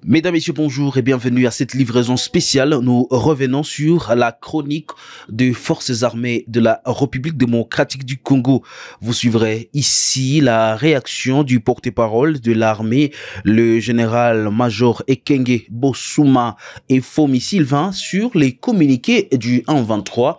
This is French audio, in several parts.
Mesdames, Messieurs, bonjour et bienvenue à cette livraison spéciale. Nous revenons sur la chronique des forces armées de la République démocratique du Congo. Vous suivrez ici la réaction du porte-parole de l'armée, le général-major Ekenge Bosuma et Fomi Sylvain, sur les communiqués du 1-23.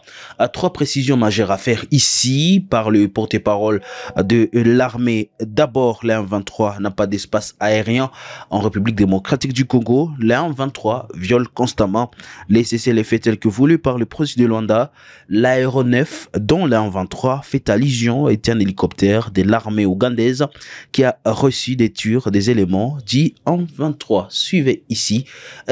Trois précisions majeures à faire ici par le porte-parole de l'armée. D'abord, le 1-23 n'a pas d'espace aérien en République démocratique du Congo. Le 1-23 viole constamment les cessez-le-feu tels que voulus par le président de Luanda. L'aéronef dont le 1-23 fait allusion est un hélicoptère de l'armée ougandaise qui a reçu des tirs des éléments dits 1-23. Suivez ici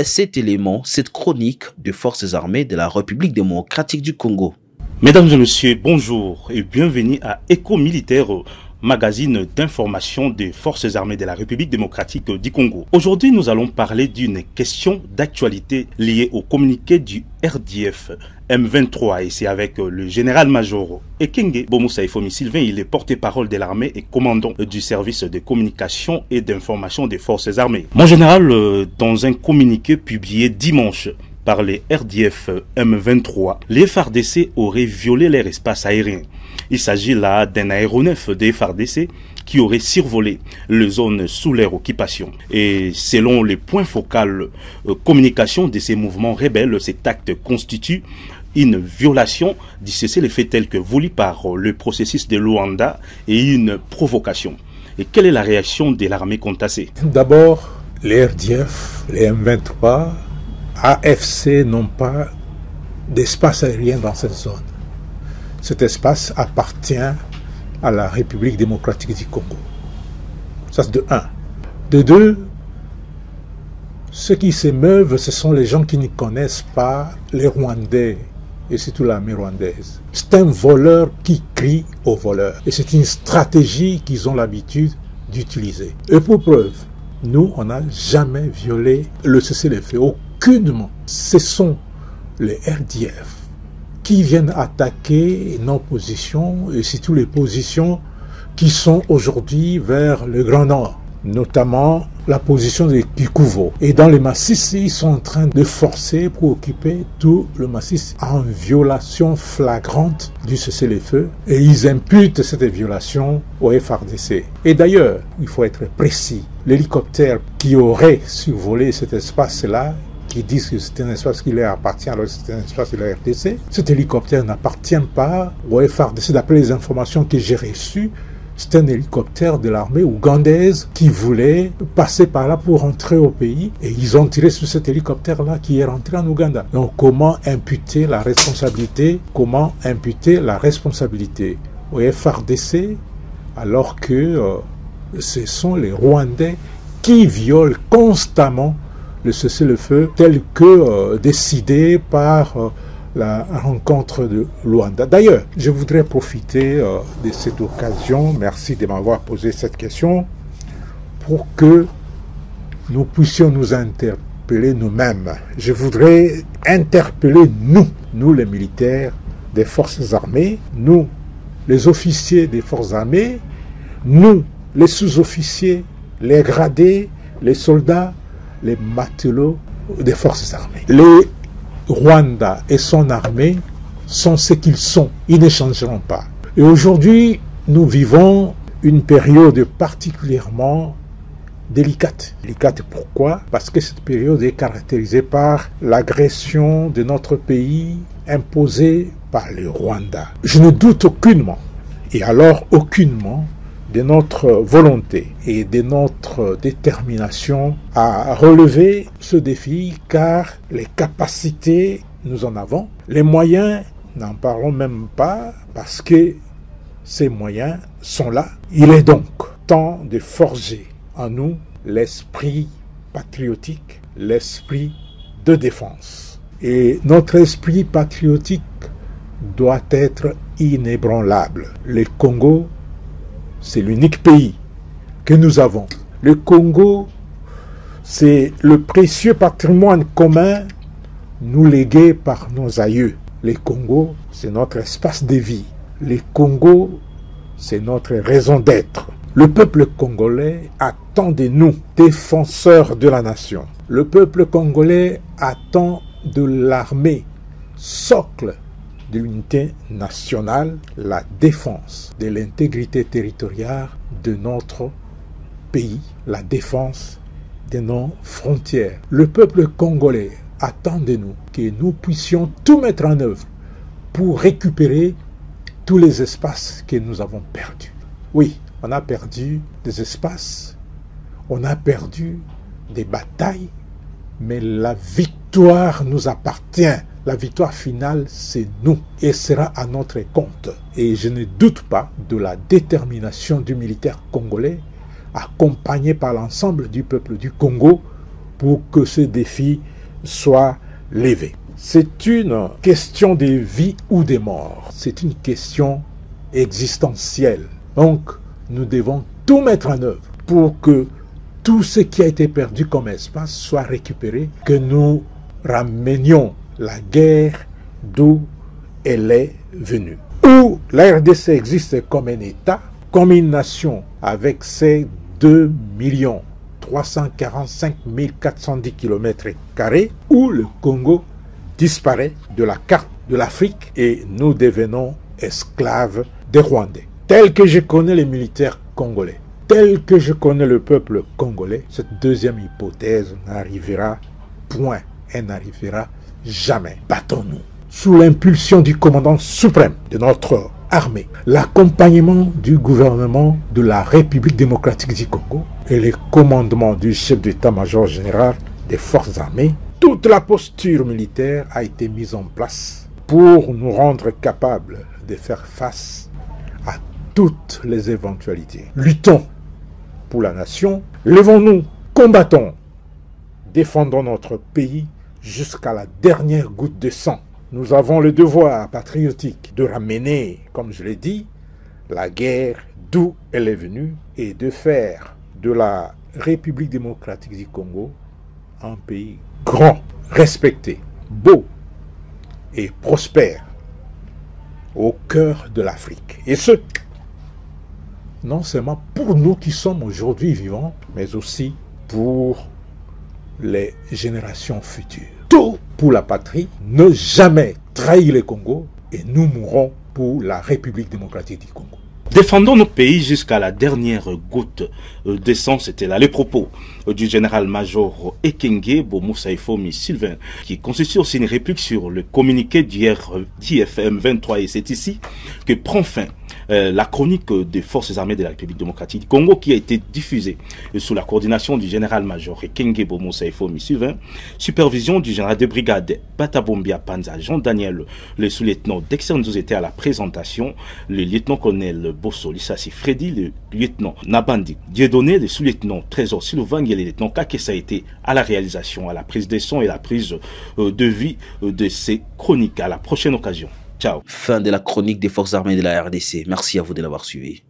cet élément, cette chronique des forces armées de la République démocratique du Congo. Mesdames et messieurs, bonjour et bienvenue à Écho Militaire, magazine d'information des forces armées de la République démocratique du Congo. Aujourd'hui, nous allons parler d'une question d'actualité liée au communiqué du RDF M23 et c'est avec le général-major Ekenge Bosuma Fomi Sylvain. Il est porte-parole de l'armée et commandant du service de communication et d'information des forces armées. Mon général, dans un communiqué publié dimanche par les RDF M23, les FARDC auraient violé leur espace aérien. Il s'agit là d'un aéronef des FARDC qui aurait survolé les zones sous leur occupation. Et selon les points focaux communication de ces mouvements rebelles, cet acte constitue une violation du cessez-le-feu tel que voulu par le processus de Luanda et une provocation. Et quelle est la réaction de l'armée contacée? D'abord, les RDF, les M23, AFC n'ont pas d'espace aérien dans cette zone. Cet espace appartient à la République démocratique du Congo. Ça, c'est de un. De deux, ceux qui s'émeuvent, ce sont les gens qui ne connaissent pas les Rwandais et surtout l'armée rwandaise. C'est un voleur qui crie au voleur. Et c'est une stratégie qu'ils ont l'habitude d'utiliser. Et pour preuve, nous, on n'a jamais violé le cessez-le-feu. Aucunement. Ce sont les RDF qui viennent attaquer nos positions et surtout les positions qui sont aujourd'hui vers le Grand Nord, notamment la position de Kikuvo. Et dans les massifs, ils sont en train de forcer pour occuper tout le massif en violation flagrante du cessez-le-feu et ils imputent cette violation au FARDC. Et d'ailleurs, il faut être précis, l'hélicoptère qui aurait survolé cet espace-là, qui disent que c'est un espace qui leur appartient alors que c'est un espace de la RDC. Cet hélicoptère n'appartient pas au FARDC. D'après les informations que j'ai reçues, c'est un hélicoptère de l'armée ougandaise qui voulait passer par là pour rentrer au pays et ils ont tiré sur cet hélicoptère-là qui est rentré en Ouganda. Donc comment imputer la responsabilité au FARDC alors que ce sont les Rwandais qui violent constamment le cessez-le-feu tel que décidé par la rencontre de Luanda. D'ailleurs, je voudrais profiter de cette occasion, merci de m'avoir posé cette question, pour que nous puissions nous interpeller nous-mêmes. Je voudrais interpeller nous les militaires des forces armées, nous les officiers des forces armées, nous les sous-officiers, les gradés, les soldats, les matelots des forces armées. Les Rwanda et son armée sont ce qu'ils sont. Ils ne changeront pas. Et aujourd'hui, nous vivons une période particulièrement délicate. Délicate pourquoi? Parce que cette période est caractérisée par l'agression de notre pays imposée par le Rwanda. Je ne doute aucunement, et alors aucunement, de notre volonté et de notre détermination à relever ce défi, car les capacités, nous en avons. Les moyens, n'en parlons même pas, parce que ces moyens sont là. Il est donc temps de forger en nous l'esprit patriotique, l'esprit de défense. Et notre esprit patriotique doit être inébranlable. Le Congo, c'est l'unique pays que nous avons. Le Congo, c'est le précieux patrimoine commun nous légué par nos aïeux. Le Congo, c'est notre espace de vie. Le Congo, c'est notre raison d'être. Le peuple congolais attend de nous, défenseurs de la nation. Le peuple congolais attend de l'armée, socle de l'unité nationale, la défense de l'intégrité territoriale de notre pays, la défense de nos frontières. Le peuple congolais attend de nous que nous puissions tout mettre en œuvre pour récupérer tous les espaces que nous avons perdus. Oui, on a perdu des espaces, on a perdu des batailles, mais la victoire nous appartient. La victoire finale, c'est nous et sera à notre compte. Et je ne doute pas de la détermination du militaire congolais, accompagné par l'ensemble du peuple du Congo, pour que ce défi soit levé. C'est une question de vie ou de mort. C'est une question existentielle. Donc, nous devons tout mettre en œuvre pour que tout ce qui a été perdu comme espace soit récupéré, que nous ramenions la guerre d'où elle est venue. Où la RDC existe comme un État, comme une nation avec ses 2 345 410 km², où le Congo disparaît de la carte de l'Afrique et nous devenons esclaves des Rwandais. Tel que je connais les militaires congolais, tel que je connais le peuple congolais, cette deuxième hypothèse n'arrivera point. Elle n'arrivera jamais. Battons-nous sous l'impulsion du commandant suprême de notre armée, l'accompagnement du gouvernement de la République démocratique du Congo et le commandement du chef d'état-major général des forces armées. Toute la posture militaire a été mise en place pour nous rendre capables de faire face à toutes les éventualités. Luttons pour la nation, levons-nous, combattons, défendons notre pays jusqu'à la dernière goutte de sang. Nous avons le devoir patriotique de ramener, comme je l'ai dit, la guerre d'où elle est venue et de faire de la République démocratique du Congo un pays grand, respecté, beau et prospère au cœur de l'Afrique. Et ce, non seulement pour nous qui sommes aujourd'hui vivants, mais aussi pour les générations futures. Tout pour la patrie, ne jamais trahir le Congo et nous mourrons pour la République démocratique du Congo. Défendons nos pays jusqu'à la dernière goutte de sang, c'était là les propos du général-major Ekenge Bomoussaïfomi Sylvain, qui constitue aussi une réplique sur le communiqué d'hier d'IFM 23, et c'est ici que prend fin la chronique des forces armées de la République démocratique du Congo, qui a été diffusée sous la coordination du général-major Ekenge Bomoussaïfomi Sylvain, supervision du général de brigade Batabombia Panza Jean-Daniel, le sous-lieutenant Dexter Nzou était à la présentation, le lieutenant-colonel Bosso Lissassi Freddy, le lieutenant Nabandi Dieudonné, le sous-lieutenant Trésor Silovang et le lieutenant Kakessa a été à la réalisation, à la prise des sons et la prise de vie de ces chroniques. À la prochaine occasion. Ciao. Fin de la chronique des forces armées de la RDC. Merci à vous de l'avoir suivi.